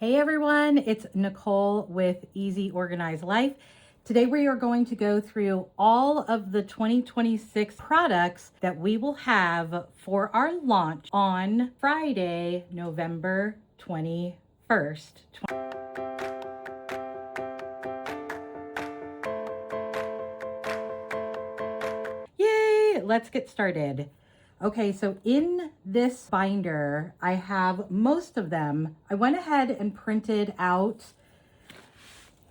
Hey everyone, it's Nicole with Easy Organized Life. Today we are going to go through all of the 2026 products that we will have for our launch on Friday, November 21st. Yay, let's get started. Okay, so in this binder, I have most of them. I went ahead and printed out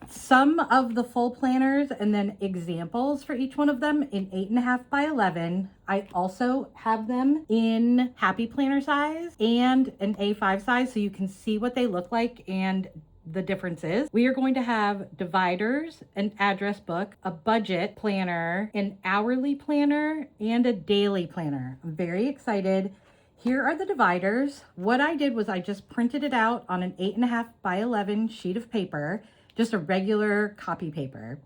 some of the full planners and then examples for each one of them in 8.5 by 11. I also have them in happy planner size and an A5 size so you can see what they look like and the differences. We are going to have dividers, an address book, a budget planner, an hourly planner, and a daily planner. I'm very excited. Here are the dividers. What I did was I just printed it out on an 8.5 by 11 sheet of paper, just a regular copy paper.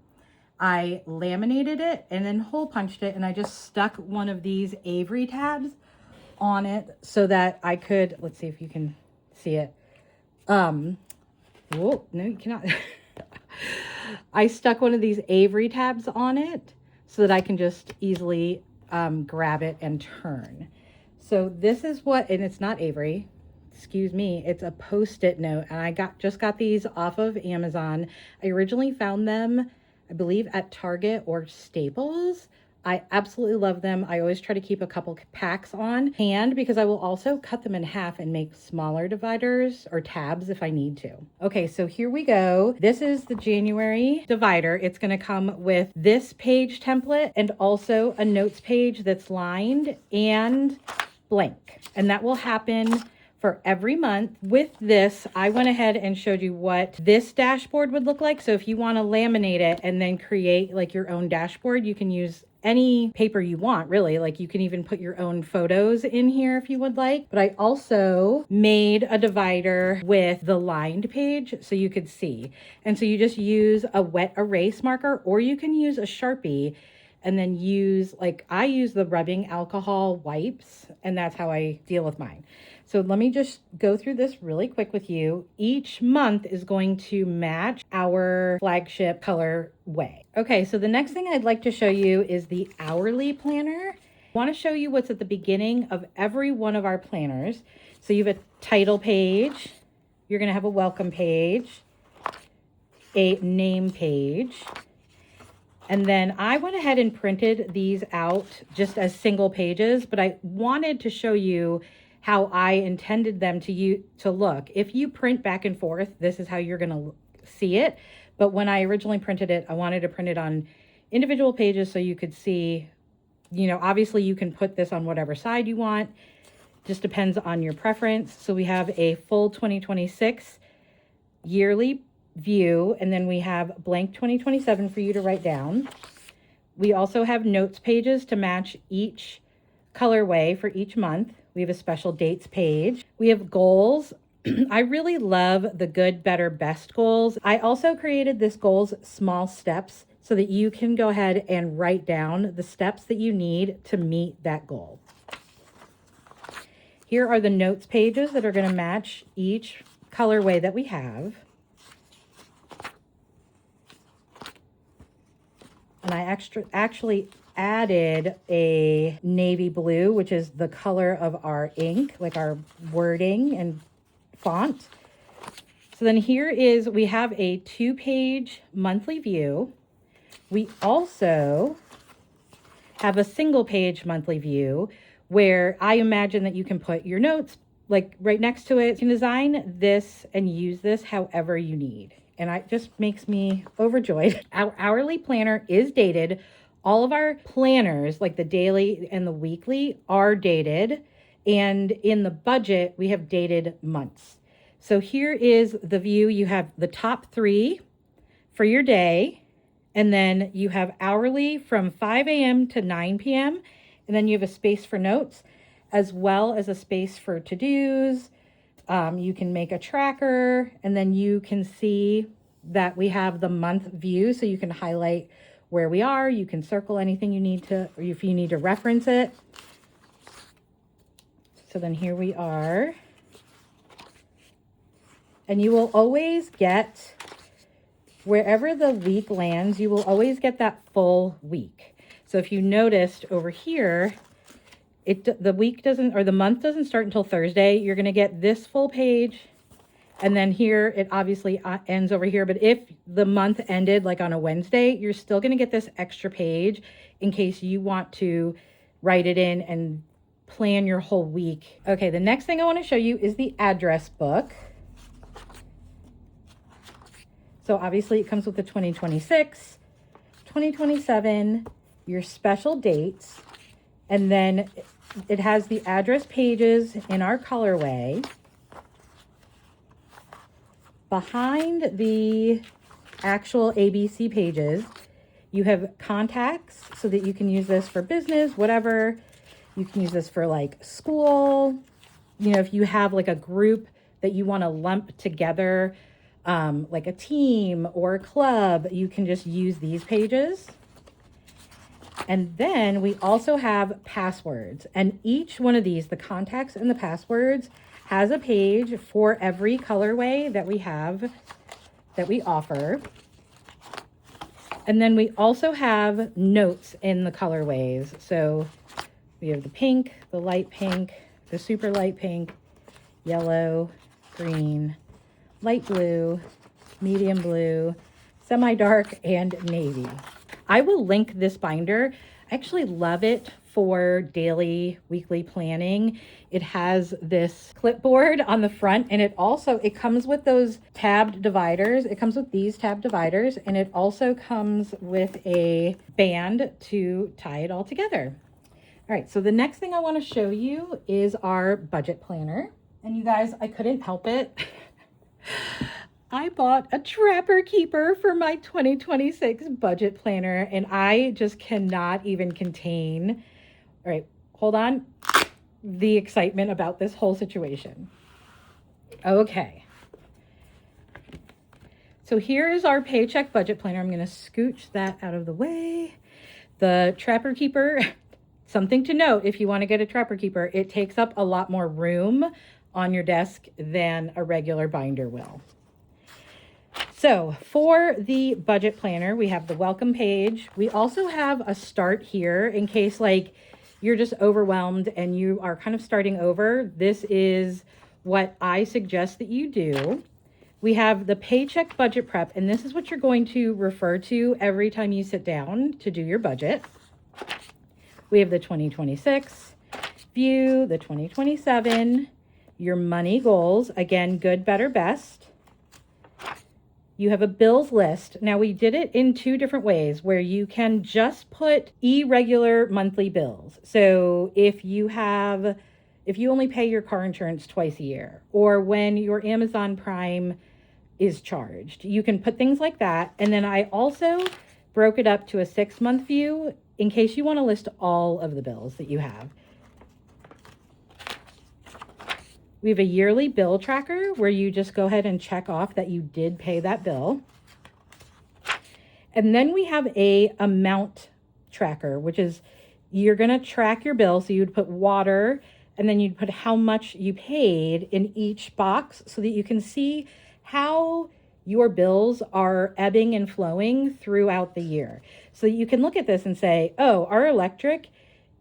I laminated it and then hole punched it, and I just stuck one of these Avery tabs on it so that I could, let's see if you can see it. Whoa, no, you cannot. I stuck one of these Avery tabs on it so that I can just easily grab it and turn. So this is what, and it's not Avery, excuse me, it's a Post-it note, and I just got these off of Amazon. I originally found them, I believe, at Target or Staples. I absolutely love them. I always try to keep a couple packs on hand because I will also cut them in half and make smaller dividers or tabs if I need to. Okay, so here we go. This is the January divider. It's going to come with this page template and also a notes page that's lined and blank. And that will happen for every month. With this, I went ahead and showed you what this dashboard would look like. So if you want to laminate it and then create like your own dashboard, you can use any paper you want, really. Like you can even put your own photos in here if you would like. But I also made a divider with the lined page so you could see. And so you just use a wet erase marker, or you can use a Sharpie and then use, like I use the rubbing alcohol wipes, and that's how I deal with mine. So let me just go through this really quick with you. Each month is going to match our flagship color way. Okay, so the next thing I'd like to show you is the hourly planner. I want to show you what's at the beginning of every one of our planners. So you have a title page, you're going to have a welcome page, a name page, and then I went ahead and printed these out just as single pages, but I wanted to show you how I intended them to look. If you print back and forth, this is how you're going to see it. But when I originally printed it, I wanted to print it on individual pages so you could see, you know, obviously you can put this on whatever side you want. Just depends on your preference. So we have a full 2026 yearly view, and then we have blank 2027 for you to write down. We also have notes pages to match each colorway for each month. We have a special dates page. We have goals. I really love the good, better, best goals. I also created this goals small steps so that you can go ahead and write down the steps that you need to meet that goal. Here are the notes pages that are going to match each colorway that we have. And I actually added a navy blue, which is the color of our ink, like our wording and font. So then here is, we have a 2-page monthly view. We also have a single page monthly view where I imagine that you can put your notes like right next to it. You can design this and use this however you need. And it just makes me overjoyed. Our hourly planner is dated. All of our planners, like the daily and the weekly, are dated. And in the budget, we have dated months. So here is the view. You have the top 3 for your day. And then you have hourly from 5 a.m. to 9 p.m. And then you have a space for notes, as well as a space for to-dos. You can make a tracker, and then you can see that we have the month view, so you can highlight where we are. You can circle anything you need to, or if you need to reference it. So then here we are. And you will always get, wherever the week lands, you will always get that full week. So if you noticed over here, the week doesn't, or the month doesn't start until Thursday. You're going to get this full page. And then here, it obviously ends over here. But if the month ended like on a Wednesday, you're still going to get this extra page in case you want to write it in and plan your whole week. Okay, the next thing I want to show you is the address book. So obviously it comes with the 2026, 2027, your special dates, and then it has the address pages in our colorway. Behind the actual ABC pages, you have contacts so that you can use this for business, whatever. You can use this for like school. You know, if you have like a group that you want to lump together, like a team or a club, you can just use these pages. And then we also have passwords, and each one of these, the contacts and the passwords, has a page for every colorway that we have, that we offer. And then we also have notes in the colorways. So we have the pink, the light pink, the super light pink, yellow, green, light blue, medium blue, semi-dark, and navy. I will link this binder. I actually love it for daily, weekly planning. It has this clipboard on the front, and it comes with those tabbed dividers. It comes with these tab dividers, and it also comes with a band to tie it all together. All right, so the next thing I want to show you is our budget planner. And you guys, I couldn't help it. I bought a Trapper Keeper for my 2026 budget planner, and I just cannot even contain, all right, hold on, the excitement about this whole situation. Okay. So here is our Paycheck budget planner. I'm going to scooch that out of the way. The Trapper Keeper, something to note, if you want to get a Trapper Keeper, it takes up a lot more room on your desk than a regular binder will. So for the budget planner, we have the welcome page. We also have a start here in case like you're just overwhelmed and you are kind of starting over. This is what I suggest that you do. We have the Paycheck budget prep, and this is what you're going to refer to every time you sit down to do your budget. We have the 2026 view, the 2027, your money goals, again, good, better, best. You have a bills list. Now we did it in two different ways where you can just put irregular monthly bills. So if you only pay your car insurance twice a year, or when your Amazon Prime is charged, you can put things like that. And then I also broke it up to a 6-month view in case you want to list all of the bills that you have. We have a yearly bill tracker where you just go ahead and check off that you did pay that bill. And then we have a amount tracker, which is you're going to track your bill. So you'd put water, and then you'd put how much you paid in each box so that you can see how your bills are ebbing and flowing throughout the year. So you can look at this and say, oh, our electric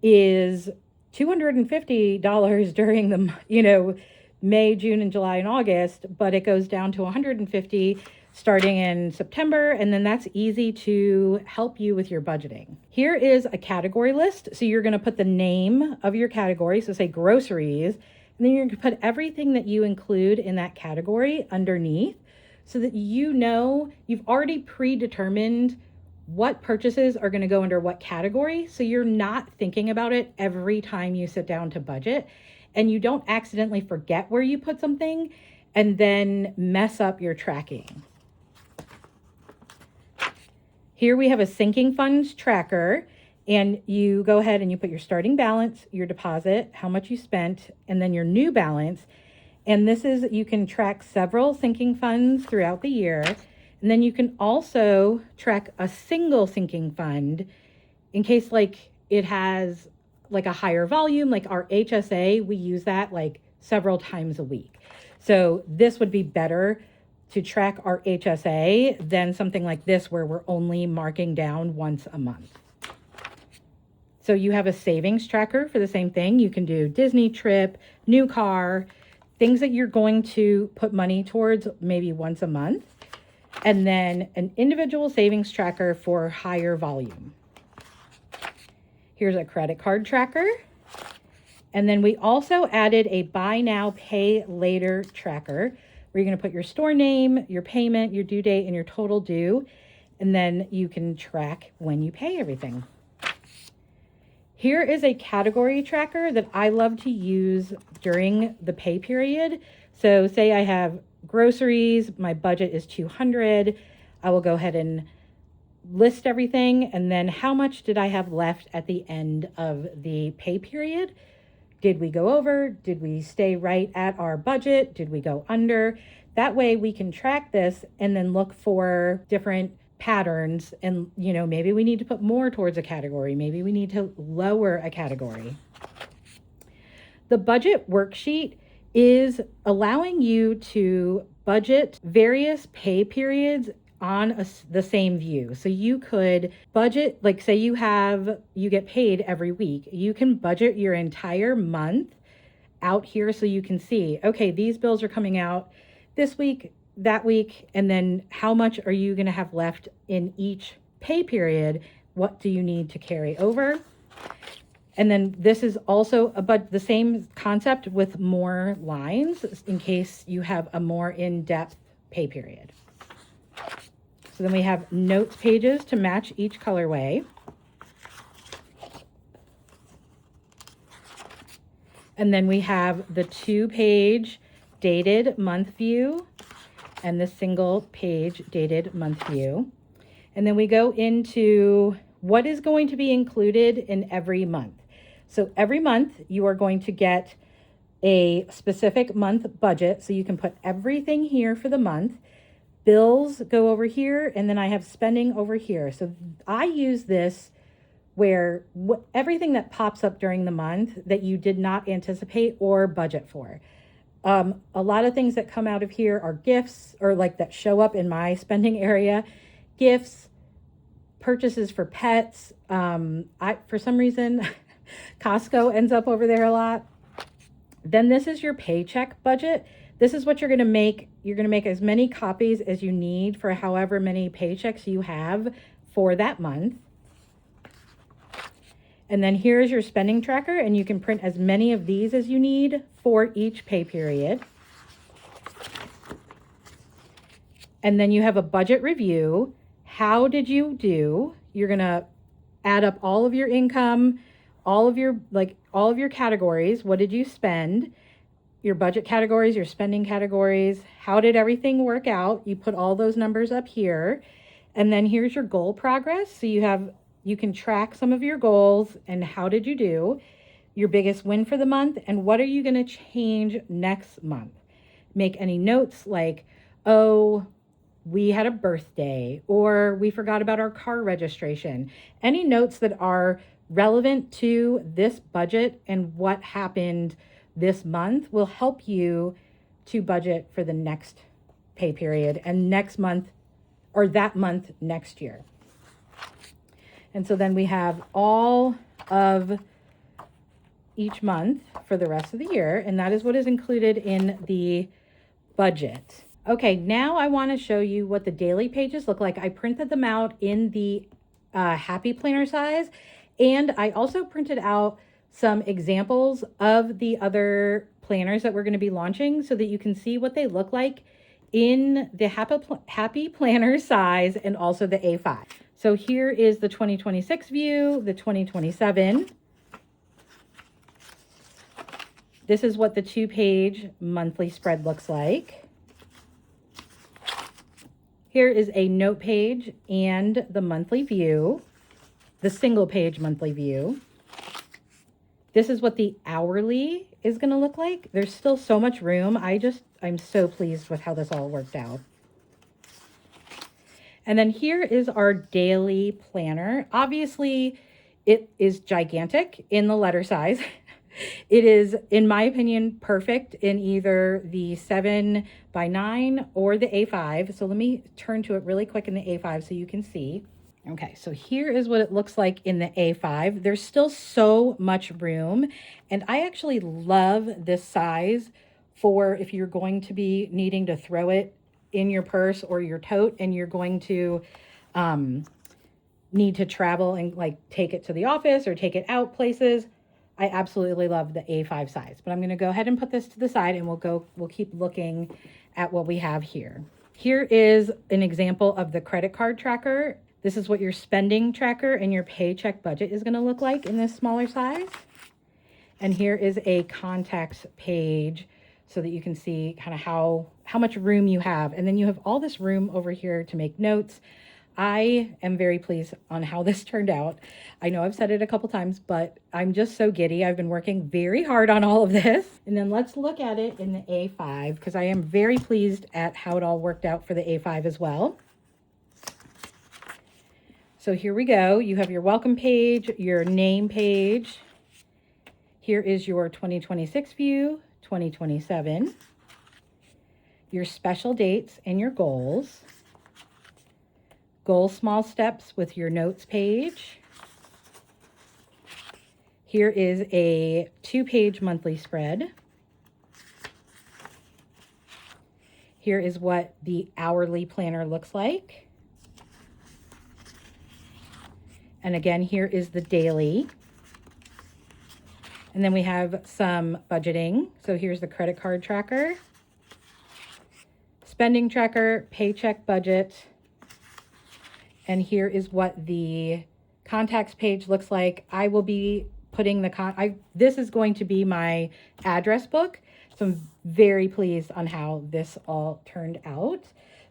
is $250 during the, May, June, and July, and August, but it goes down to $150 starting in September, and then that's easy to help you with your budgeting. Here is a category list. So you're going to put the name of your category, so say groceries, and then you're going to put everything that you include in that category underneath so that you've already predetermined what purchases are going to go under what category, so you're not thinking about it every time you sit down to budget, and you don't accidentally forget where you put something and then mess up your tracking. Here we have a sinking funds tracker, and you go ahead and you put your starting balance, your deposit, how much you spent, and then your new balance. And you can track several sinking funds throughout the year. And then you can also track a single sinking fund in case it has a higher volume, like our HSA, we use that several times a week. So this would be better to track our HSA than something like this where we're only marking down once a month. So you have a savings tracker for the same thing. You can do Disney trip, new car, things that you're going to put money towards maybe once a month. And then an individual savings tracker for higher volume. Here's a credit card tracker. And then we also added a buy now, pay later tracker where you're going to put your store name, your payment, your due date, and your total due. And then you can track when you pay everything. Here is a category tracker that I love to use during the pay period. So say I have groceries, my budget is $200. I will go ahead and list everything. And then how much did I have left at the end of the pay period? Did we go over? Did we stay right at our budget? Did we go under? That way we can track this and then look for different patterns, and maybe we need to put more towards a category, maybe we need to lower a category. The budget worksheet is allowing you to budget various pay periods on the same view. So you could budget, like say you get paid every week, you can budget your entire month out here so you can see, okay, these bills are coming out this week, that week, and then how much are you going to have left in each pay period? What do you need to carry over? And then this is also the same concept with more lines in case you have a more in-depth pay period. So then we have notes pages to match each colorway. And then we have the 2-page dated month view and the single page dated month view. And then we go into what is going to be included in every month. So every month you are going to get a specific month budget. So you can put everything here for the month. Bills go over here, and then I have spending over here. So I use this where everything that pops up during the month that you did not anticipate or budget for. A lot of things that come out of here are gifts, or like that show up in my spending area, gifts, purchases for pets. For some reason, Costco ends up over there a lot. Then this is your paycheck budget. This is what you're going to make. You're going to make as many copies as you need for however many paychecks you have for that month. And then here's your spending tracker, and you can print as many of these as you need for each pay period. And then you have a budget review. How did you do? You're going to add up all of your income, all of your categories. What did you spend? Your budget categories, your spending categories. How did everything work out? You put all those numbers up here. And then here's your goal progress. So you can track some of your goals and how did you do, your biggest win for the month, and what are you going to change next month. Make any notes like, oh, we had a birthday, or we forgot about our car registration. Any notes that are relevant to this budget and what happened this month will help you to budget for the next pay period and next month, or that month next year. And so then we have all of each month for the rest of the year, and that is what is included in the budget. Okay, now I want to show you what the daily pages look like. I printed them out in the Happy Planner size, and I also printed out some examples of the other planners that we're going to be launching so that you can see what they look like in the Happy Planner size and also the A5. So here is the 2026 view, the 2027. This is what the 2-page monthly spread looks like. Here is a note page and the monthly view, the single page monthly view. This is what the hourly is going to look like. There's still so much room. I'm so pleased with how this all worked out. And then here is our daily planner. Obviously, it is gigantic in the letter size. It is, in my opinion, perfect in either the 7x9 or the A5. So let me turn to it really quick in the A5 so you can see. Okay, so here is what it looks like in the A5. There's still so much room, and I actually love this size for if you're going to be needing to throw it in your purse or your tote and you're going to need to travel and like take it to the office or take it out places. I absolutely love the A5 size, but I'm going to go ahead and put this to the side and we'll keep looking at what we have here. Here is an example of the credit card tracker. This is what your spending tracker and your paycheck budget is going to look like in this smaller size. And here is a contacts page so that you can see kind of how much room you have. And then you have all this room over here to make notes. I am very pleased on how this turned out. I know I've said it a couple times, but I'm just so giddy. I've been working very hard on all of this. And then let's look at it in the A5 because I am very pleased at how it all worked out for the A5 as well. So here we go. You have your welcome page, your name page. Here is your 2026 view, 2027, your special dates and your goals, goal small steps with your notes page. Here is a 2-page monthly spread. Here is what the hourly planner looks like. And again, here is the daily. And then we have some budgeting. So here's the credit card tracker, spending tracker, paycheck budget. And here is what the contacts page looks like. I will be putting this is going to be my address book. So I'm very pleased on how this all turned out.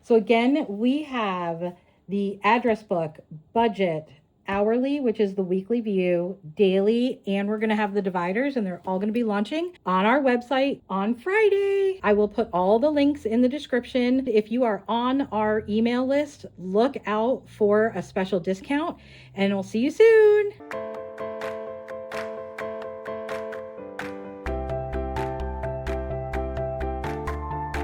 So again, we have the address book, budget, hourly, which is the weekly view, daily, and we're going to have the dividers, and they're all going to be launching on our website on Friday. I will put all the links in the description. If you are on our email list, look out for a special discount, and we'll see you soon.